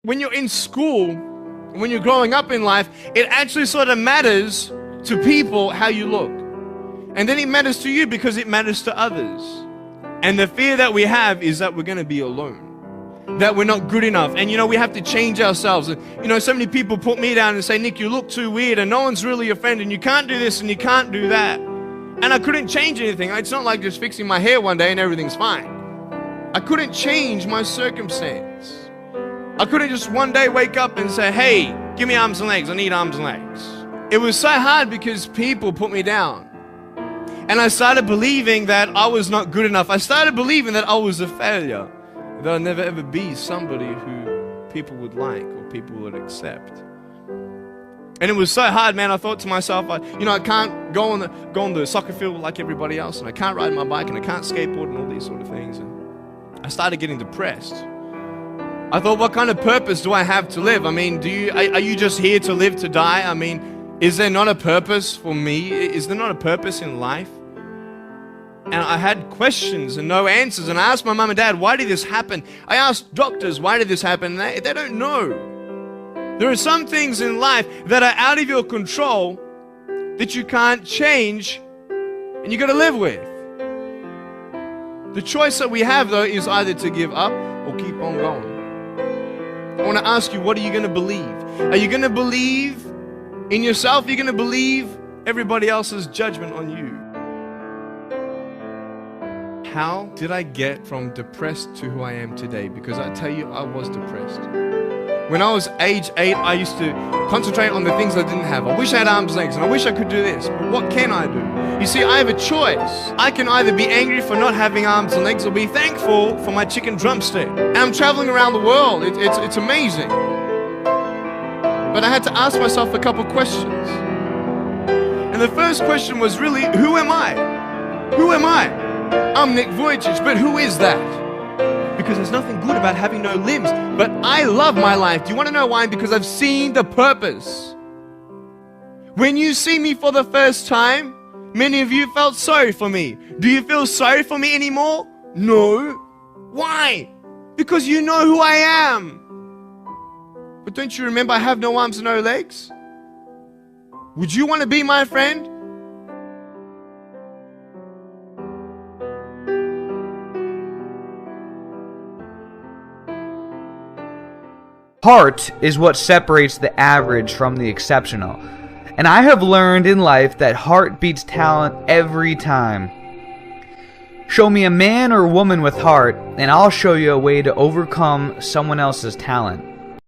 When you're in school, when you're growing up in life, it actually sort of matters to people how you look. And then it matters to you because it matters to others. And the fear that we have is that we're going to be alone, that we're not good enough. And we have to change ourselves. And so many people put me down and say, Nick, you look too weird and no one's really your friend and you can't do this and you can't do that. And I couldn't change anything. It's not like just fixing my hair one day and everything's fine. I couldn't change my circumstance. I couldn't just one day wake up and say, hey, give me arms and legs. I need arms and legs. It was so hard because people put me down. And I started believing that I was not good enough. I started believing that I was a failure. That I'd never ever be somebody who people would like or people would accept. And it was so hard, man. I thought to myself, I can't go on the soccer field like everybody else. And I can't ride my bike and I can't skateboard and all these sort of things. And I started getting depressed. I thought, what kind of purpose do I have to live? I mean, are you just here to live to die? I mean, is there not a purpose for me? Is there not a purpose in life? And I had questions and no answers. And I asked my mum and dad, why did this happen? I asked doctors, why did this happen? And they don't know. There are some things in life that are out of your control that you can't change and you got to live with. The choice that we have, though, is either to give up or keep on going. I want to ask you, what are you going to believe? Are you going to believe in yourself? Are you going to believe everybody else's judgment on you? How did I get from depressed to who I am today? Because I tell you, I was depressed. When I was age 8, I used to concentrate on the things I didn't have. I wish I had arms and legs, and I wish I could do this, but what can I do? You see, I have a choice. I can either be angry for not having arms and legs or be thankful for my chicken drumstick. And I'm traveling around the world. It's amazing. But I had to ask myself a couple questions. And the first question was really, who am I? Who am I? I'm Nick Vujicic, but who is that? Because there's nothing good about having no limbs. But I love my life. Do you want to know why? Because I've seen the purpose. When you see me for the first time, many of you felt sorry for me. Do you feel sorry for me anymore? No. Why? Because you know who I am. But don't you remember I have no arms and no legs? Would you want to be my friend? Heart is what separates the average from the exceptional. And I have learned in life that heart beats talent every time. Show me a man or woman with heart, and I'll show you a way to overcome someone else's talent.